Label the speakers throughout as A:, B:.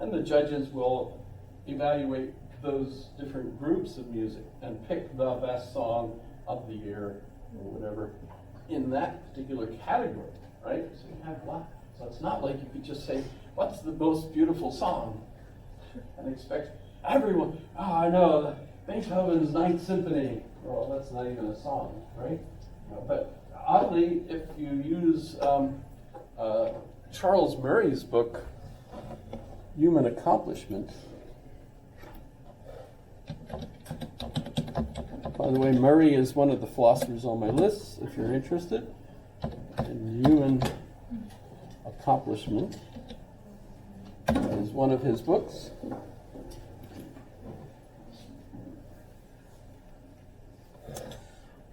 A: And the judges will evaluate those different groups of music and pick the best song of the year or whatever in that particular category, right? So you have a lot. So it's not like you could just say, what's the most beautiful song? And expect everyone, oh, I know, Beethoven's Ninth Symphony. Well, that's not even a song, right? But oddly, if you use Charles Murray's book, Human Accomplishment. By the way, Murray is one of the philosophers on my list, if you're interested. And Human Accomplishment is one of his books.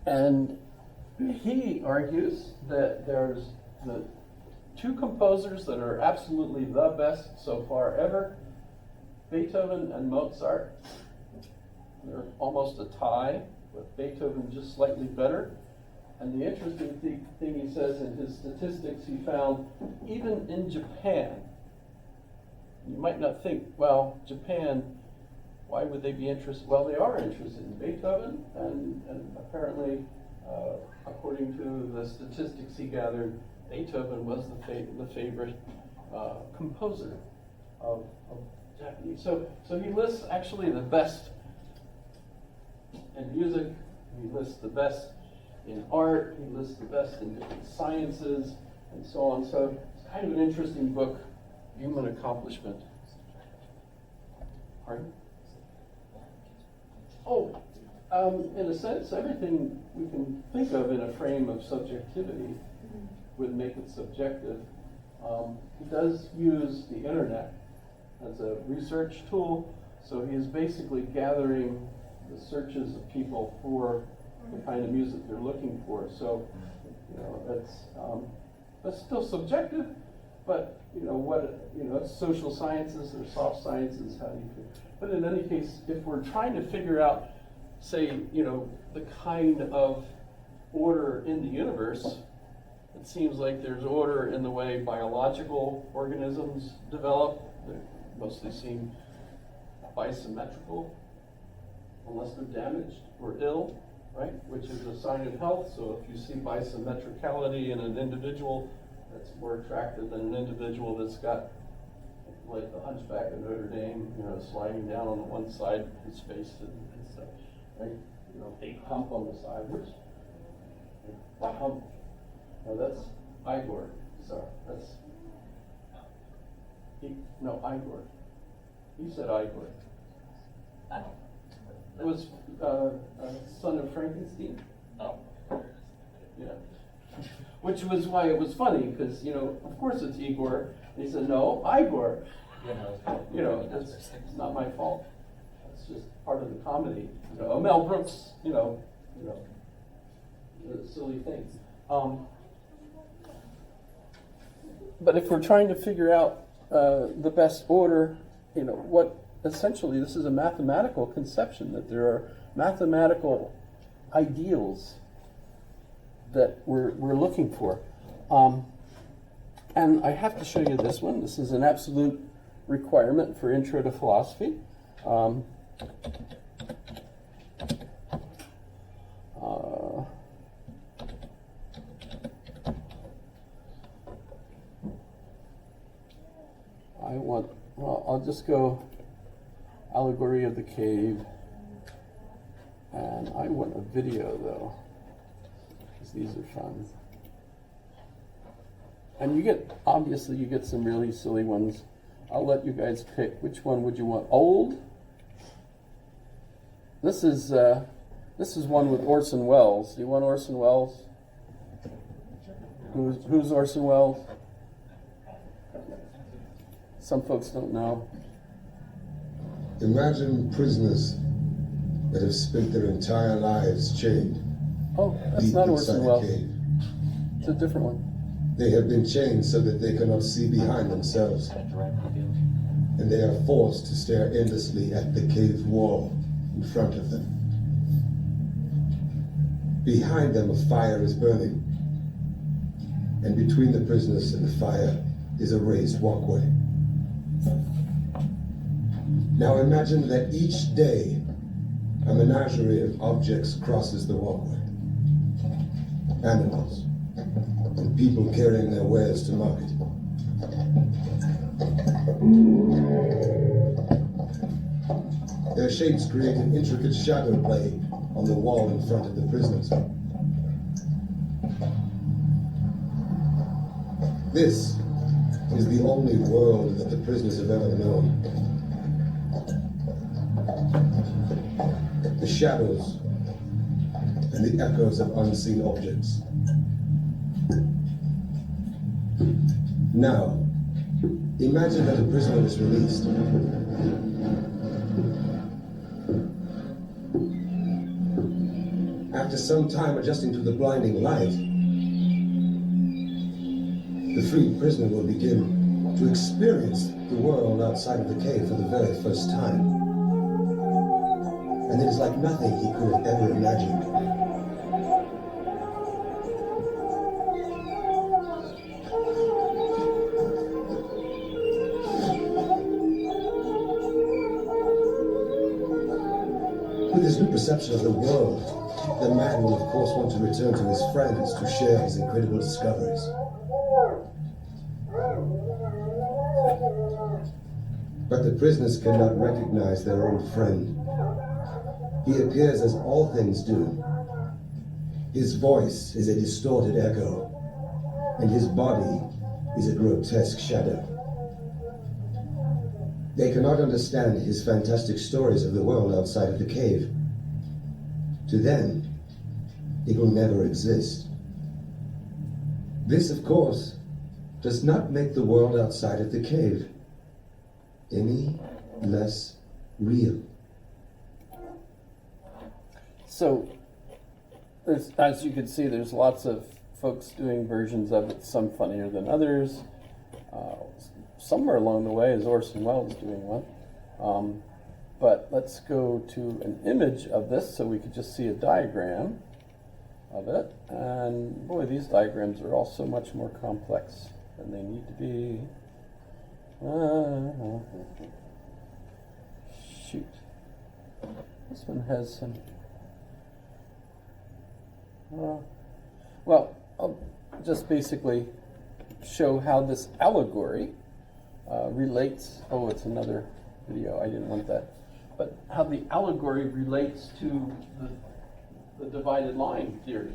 A: And he argues that there's the two composers that are absolutely the best so far ever, Beethoven and Mozart. They're almost a tie, with Beethoven just slightly better. And the interesting thing he says in his statistics, he found even in Japan, you might not think, well, Japan, why would they be interested? Well, they are interested in Beethoven, and apparently, according to the statistics he gathered, Beethoven was the favorite composer of Japanese. So he lists actually the best in music, he lists the best in art, he lists the best in different sciences, and so on. So it's kind of an interesting book, Human Accomplishment. Pardon? Oh, in a sense, everything we can think of in a frame of subjectivity would make it subjective. He does use the internet as a research tool, so he is basically gathering the searches of people for the kind of music they're looking for. So, that's still subjective, but it's social sciences or soft sciences. How do you feel? But in any case, if we're trying to figure out, say, the kind of order in the universe, it seems like there's order in the way biological organisms develop. They mostly seem bisymmetrical, unless they're damaged or ill, right? Which is a sign of health. So if you see bisymmetricality in an individual, that's more attractive than an individual that's got, like the Hunchback of Notre Dame, sliding down on the one side of his face and stuff, right? Big hump on the side. What hump? No, that's Igor. Sorry, that's Igor. You said Igor. It was son of Frankenstein.
B: Oh.
A: Yeah. Which was why it was funny, because of course it's Igor. And he said, no, Igor. It's not my fault. It's just part of the comedy. Mel Brooks, silly things. But if we're trying to figure out the best order, what essentially this is a mathematical conception, that there are mathematical ideals that we're looking for. And I have to show you this one. This is an absolute requirement for Intro to Philosophy. I'll just go Allegory of the Cave, and I want a video though, because these are fun. And obviously you get some really silly ones. I'll let you guys pick. Which one would you want? Old? This is one with Orson Welles. Do you want Orson Welles? Who's Orson Welles? Some folks don't know.
C: Imagine prisoners that have spent their entire lives chained.
A: Oh, that's
C: deep
A: not
C: inside
A: Orson
C: a
A: Welles.
C: cave.
A: It's a different one.
C: They have been chained so that they cannot see behind themselves, and they are forced to stare endlessly at the cave wall in front of them. Behind them, a fire is burning, and between the prisoners and the fire is a raised walkway. Now imagine that each day a menagerie of objects crosses the walkway. Animals and people carrying their wares to market. Their shapes create an intricate shadow play on the wall in front of the prisoners. This is the only world that the prisoners have ever known. The shadows and the echoes of unseen objects. Now, imagine that a prisoner is released. After some time adjusting to the blinding light, the freed prisoner will begin to experience the world outside of the cave for the very first time. And it is like nothing he could have ever imagined. With his new perception of the world, the man will of course want to return to his friends to share his incredible discoveries. But the prisoners cannot recognize their own friend. He appears as all things do. His voice is a distorted echo, and his body is a grotesque shadow. They cannot understand his fantastic stories of the world outside of the cave. To them, it will never exist. This, of course, does not make the world outside of the cave any less real.
A: So, as you can see, there's lots of folks doing versions of it, some funnier than others. Somewhere along the way is Orson Welles doing one. But let's go to an image of this so we could just see a diagram of it. And boy, these diagrams are all so much more complex than they need to be. Shoot. This one has some... well, I'll just basically show how this allegory relates. Oh, it's another video. I didn't want that. But how the allegory relates to the divided line theory.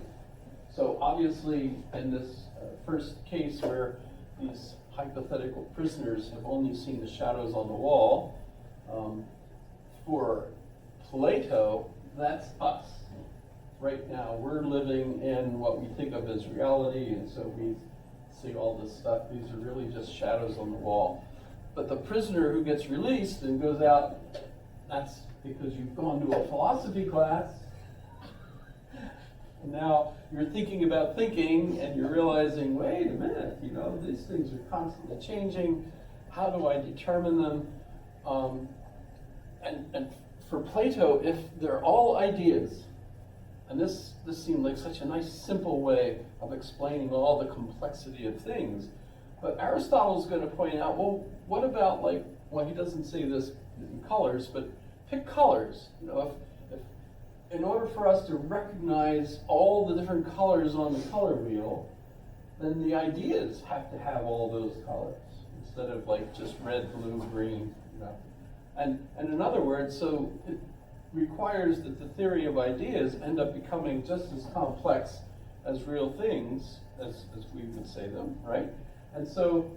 A: So obviously, in this first case where these hypothetical prisoners have only seen the shadows on the wall, for Plato, that's us. Right now, we're living in what we think of as reality, and so we see all this stuff. These are really just shadows on the wall. But the prisoner who gets released and goes out, that's because you've gone to a philosophy class. And now you're thinking about thinking, and you're realizing, wait a minute, these things are constantly changing. How do I determine them? And for Plato, if they're all ideas, and this seemed like such a nice, simple way of explaining all the complexity of things. But Aristotle's going to point out, well, what about he doesn't say this in colors, but pick colors. If in order for us to recognize all the different colors on the color wheel, then the ideas have to have all those colors instead of just red, blue, green. And in other words, so it requires that the theory of ideas end up becoming just as complex as real things, as we would say them, right? And so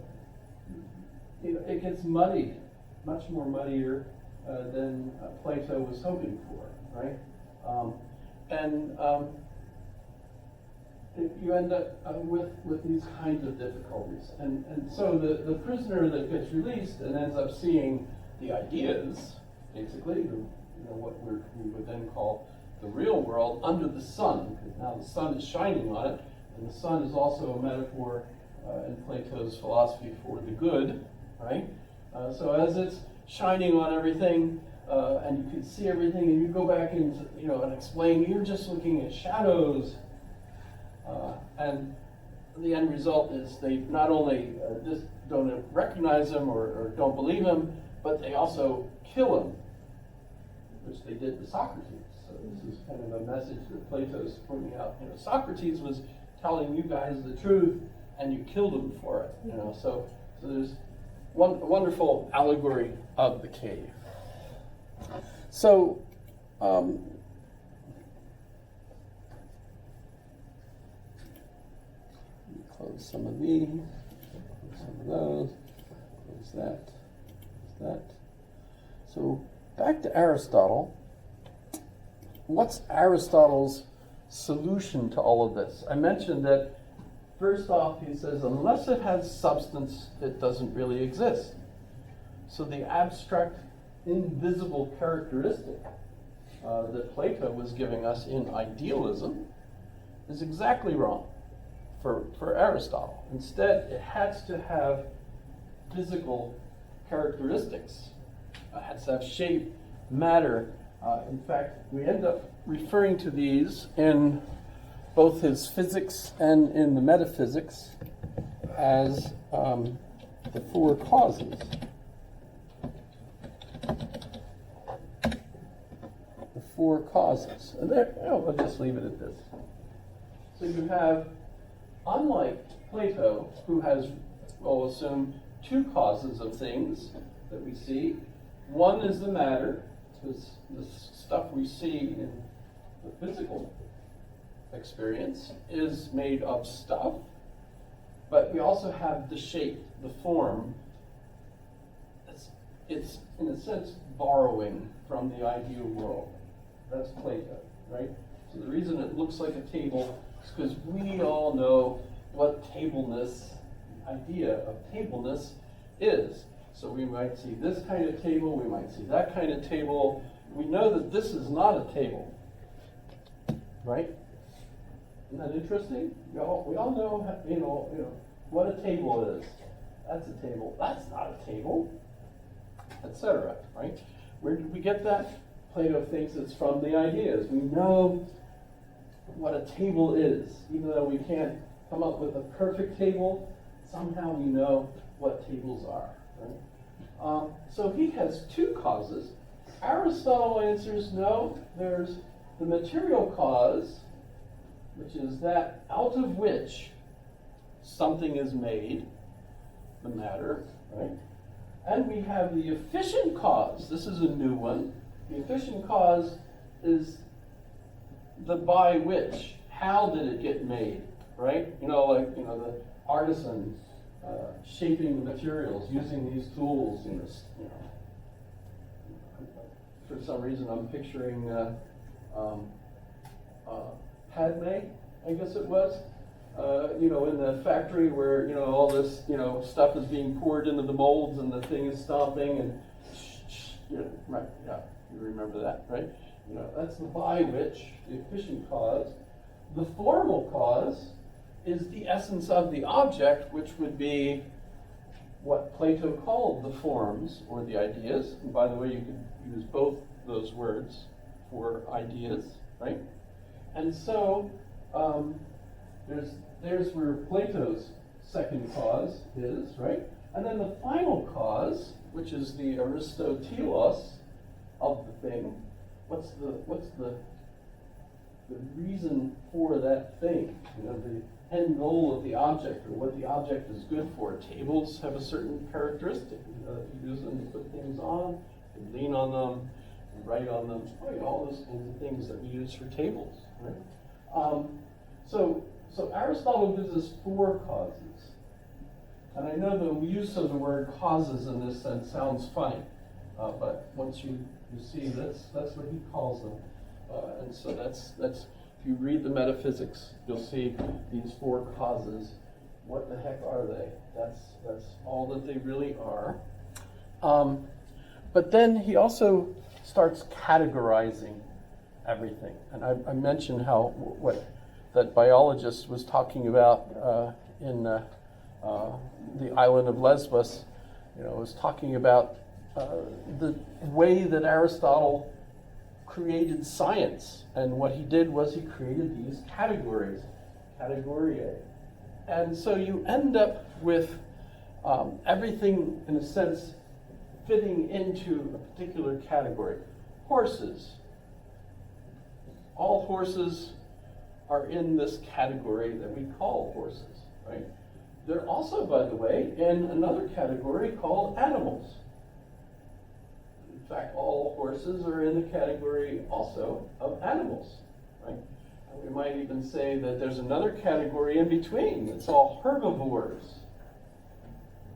A: it gets muddy, much more muddier than Plato was hoping for, right? You end up with these kinds of difficulties. And so the prisoner that gets released and ends up seeing the ideas, basically, what we would then call the real world under the sun, because now the sun is shining on it, and the sun is also a metaphor in Plato's philosophy for the good, right? So as it's shining on everything, and you can see everything, and you go back and and explain, you're just looking at shadows, and the end result is they not only just don't recognize him or don't believe him, but they also kill him, which they did to Socrates. So this is kind of a message that Plato's pointing out. Socrates was telling you guys the truth, and you killed him for it. So there's one wonderful allegory of the cave. So. Close some of these, close some of those, close that, close that. So back to Aristotle. What's Aristotle's solution to all of this? I mentioned that first off, he says, unless it has substance, it doesn't really exist. So the abstract, invisible characteristic that Plato was giving us in idealism is exactly wrong for Aristotle. Instead, it has to have physical characteristics. It has to have shape, matter. In fact, we end up referring to these in both his physics and in the metaphysics as the four causes. The four causes. And there, I'll just leave it at this. So you have, unlike Plato, who has, we'll assume, two causes of things that we see. One is the matter, because the stuff we see in the physical experience is made of stuff, but we also have the shape, the form. It's in a sense borrowing from the ideal world. That's Plato, right? So the reason it looks like a table is because we all know what tableness, the idea of tableness is. So we might see this kind of table, we might see that kind of table. We know that this is not a table, right? Isn't that interesting? We all know, what a table is. That's a table. That's not a table, etc. Right? Where did we get that? Plato thinks it's from the ideas. We know what a table is, even though we can't come up with a perfect table. Somehow we know what tables are. Right? So he has two causes. Aristotle answers no. There's the material cause, which is that out of which something is made, the matter, right? And we have the efficient cause. This is a new one. The efficient cause is the by which. How did it get made, right? The artisan shaping the materials, using these tools. For some reason, I'm picturing Padme, I guess it was. In the factory where all this stuff is being poured into the molds and the thing is stomping and right, yeah, you remember that, right? That's the by which, the efficient cause. The formal cause is the essence of the object, which would be what Plato called the forms or the ideas. And by the way, you could use both those words for ideas, right? And so there's where Plato's second cause is, right? And then the final cause, which is the Aristotelos of the thing. What's the reason for that thing? The end goal of the object, or what the object is good for. Tables have a certain characteristic. You use them to put things on, you lean on them, you write on them, all those kinds of things that we use for tables, right? So Aristotle gives us four causes. And I know the use of the word causes in this sense sounds funny, but once you see this, that's what he calls them. And so that's if you read the metaphysics, you'll see these four causes. What the heck are they? That's all that they really are. But then he also starts categorizing everything. And I mentioned how what that biologist was talking about in the island of Lesbos, was talking about the way that Aristotle created science. And what he did was he created these categories, categoriae. And so you end up with everything, in a sense, fitting into a particular category. Horses. All horses are in this category that we call horses, right? They're also, by the way, in another category called animals. In fact, all horses are in the category also of animals, right? And we might even say that there's another category in between. It's all herbivores,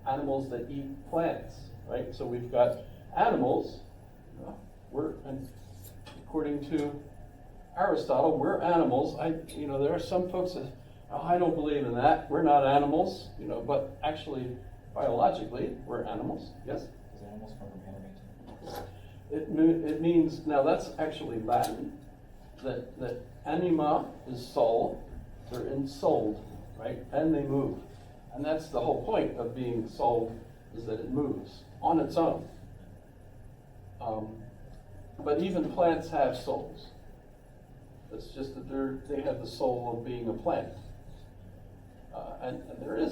A: animals that eat plants, right? So we've got animals, and according to Aristotle, we're animals. There are some folks that, I don't believe in that. We're not animals, but actually, biologically, we're animals. Yes?
B: Does animals come from animate?
A: It means, now that's actually Latin, that anima is soul, they're ensouled, right? And they move. And that's the whole point of being souled, is that it moves on its own. But even plants have souls. It's just that they have the soul of being a plant. And there is